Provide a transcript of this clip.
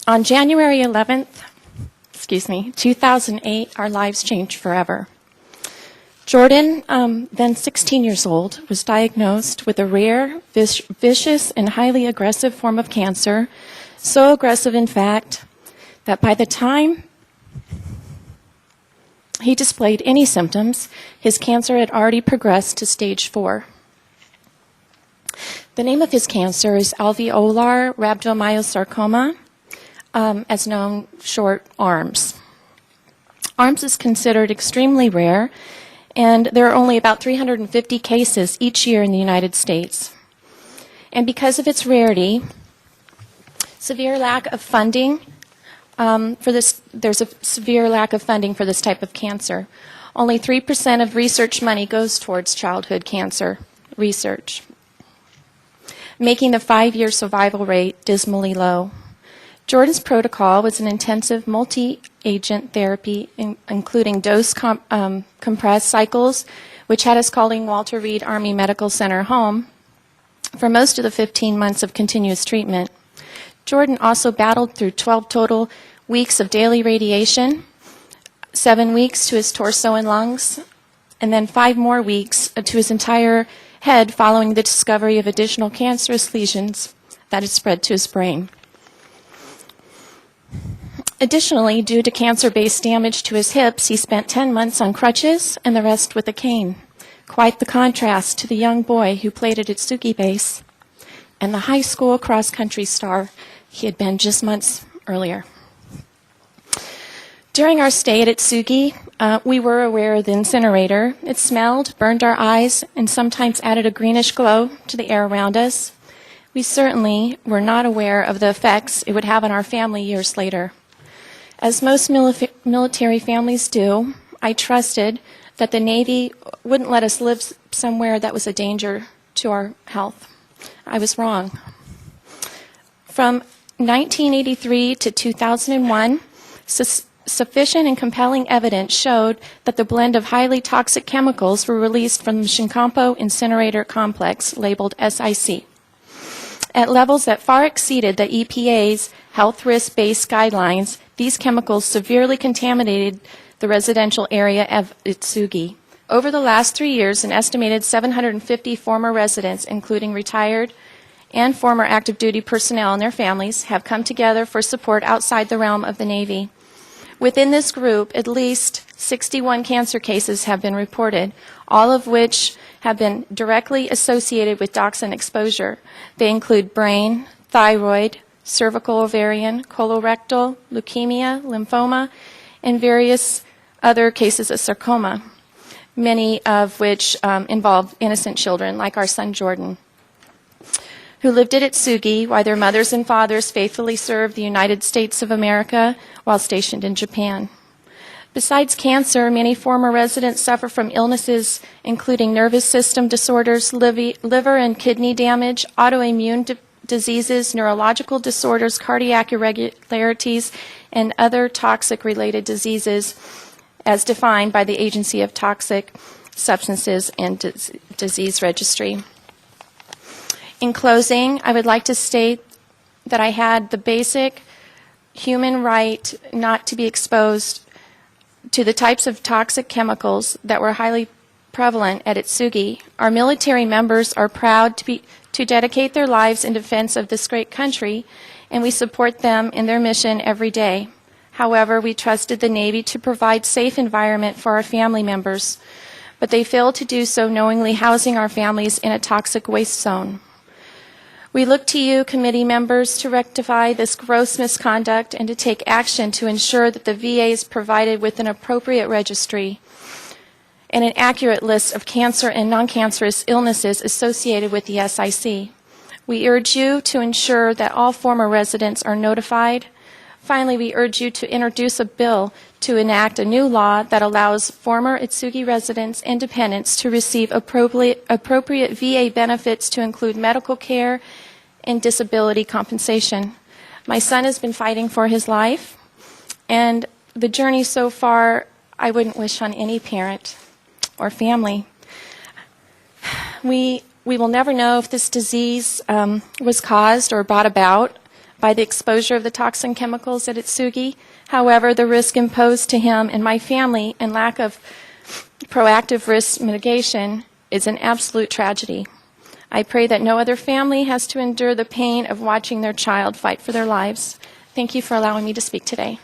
On January 11th, 2008, our lives changed forever. Jordan, then 16 years old, was diagnosed with a rare, vicious, and highly aggressive form of cancer, so aggressive, in fact, that by the time he displayed any symptoms, his cancer had already progressed to stage 4. The name of his cancer is alveolar rhabdomyosarcoma, as known short ARMS. ARMS is considered extremely rare, and there are only about 350 cases each year in the United States. And because of its rarity, severe lack of funding there's a severe lack of funding for this type of cancer. Only 3% of research money goes towards childhood cancer research, making the 5-year survival rate dismally low. Jordan's protocol was an intensive multi-agent therapy, including dose compressed cycles, which had us calling Walter Reed Army Medical Center home for most of the 15 months of continuous treatment. Jordan also battled through 12 total weeks of daily radiation, 7 weeks to his torso and lungs, and then 5 more weeks to his entire head following the discovery of additional cancerous lesions that had spread to his brain. Additionally, due to cancer-based damage to his hips, he spent 10 months on crutches and the rest with a cane. Quite the contrast to the young boy who played at Itsugi Base and the high school cross-country star he had been just months earlier. During our stay at Itsugi, we were aware of the incinerator. It smelled, burned our eyes, and sometimes added a greenish glow to the air around us. We certainly were not aware of the effects it would have on our family years later. As most military families do, I trusted that the Navy wouldn't let us live somewhere that was a danger to our health. I was wrong. From 1983 to 2001, sufficient and compelling evidence showed that the blend of highly toxic chemicals were released from the Shinkampo incinerator complex, labeled SIC, at levels that far exceeded the EPA's health risk-based guidelines. These chemicals severely contaminated the residential area of Itsugi. Over the last 3 years, an estimated 750 former residents, including retired and former active duty personnel and their families, have come together for support outside the realm of the Navy. Within this group, at least 61 cancer cases have been reported, all of which have been directly associated with dioxin exposure. They include brain, thyroid, cervical, ovarian, colorectal, leukemia, lymphoma, and various other cases of sarcoma, many of which involve innocent children, like our son Jordan, who lived at Itsugi while their mothers and fathers faithfully served the United States of America while stationed in Japan. Besides cancer, many former residents suffer from illnesses including nervous system disorders, liver and kidney damage, autoimmune diseases, neurological disorders, cardiac irregularities, and other toxic-related diseases as defined by the Agency of Toxic Substances and Disease Registry. In closing, I would like to state that I had the basic human right not to be exposed to the types of toxic chemicals that were highly prevalent at Itsugi. Our military members are proud to dedicate their lives in defense of this great country, and we support them in their mission every day. However, we trusted the Navy to provide safe environment for our family members, but they failed to do so, knowingly housing our families in a toxic waste zone. We look to you, committee members, to rectify this gross misconduct and to take action to ensure that the VA is provided with an appropriate registry and an accurate list of cancer and non-cancerous illnesses associated with the SIC. We urge you to ensure that all former residents are notified. Finally, we urge you to introduce a bill to enact a new law that allows former Itsugi residents and dependents to receive appropriate VA benefits to include medical care and disability compensation. My son has been fighting for his life, and the journey so far I wouldn't wish on any parent or family. We will never know if this disease was caused or brought about by the exposure of the toxin chemicals at Itsugi. However, the risk imposed to him and my family and lack of proactive risk mitigation is an absolute tragedy. I pray that no other family has to endure the pain of watching their child fight for their lives. Thank you for allowing me to speak today.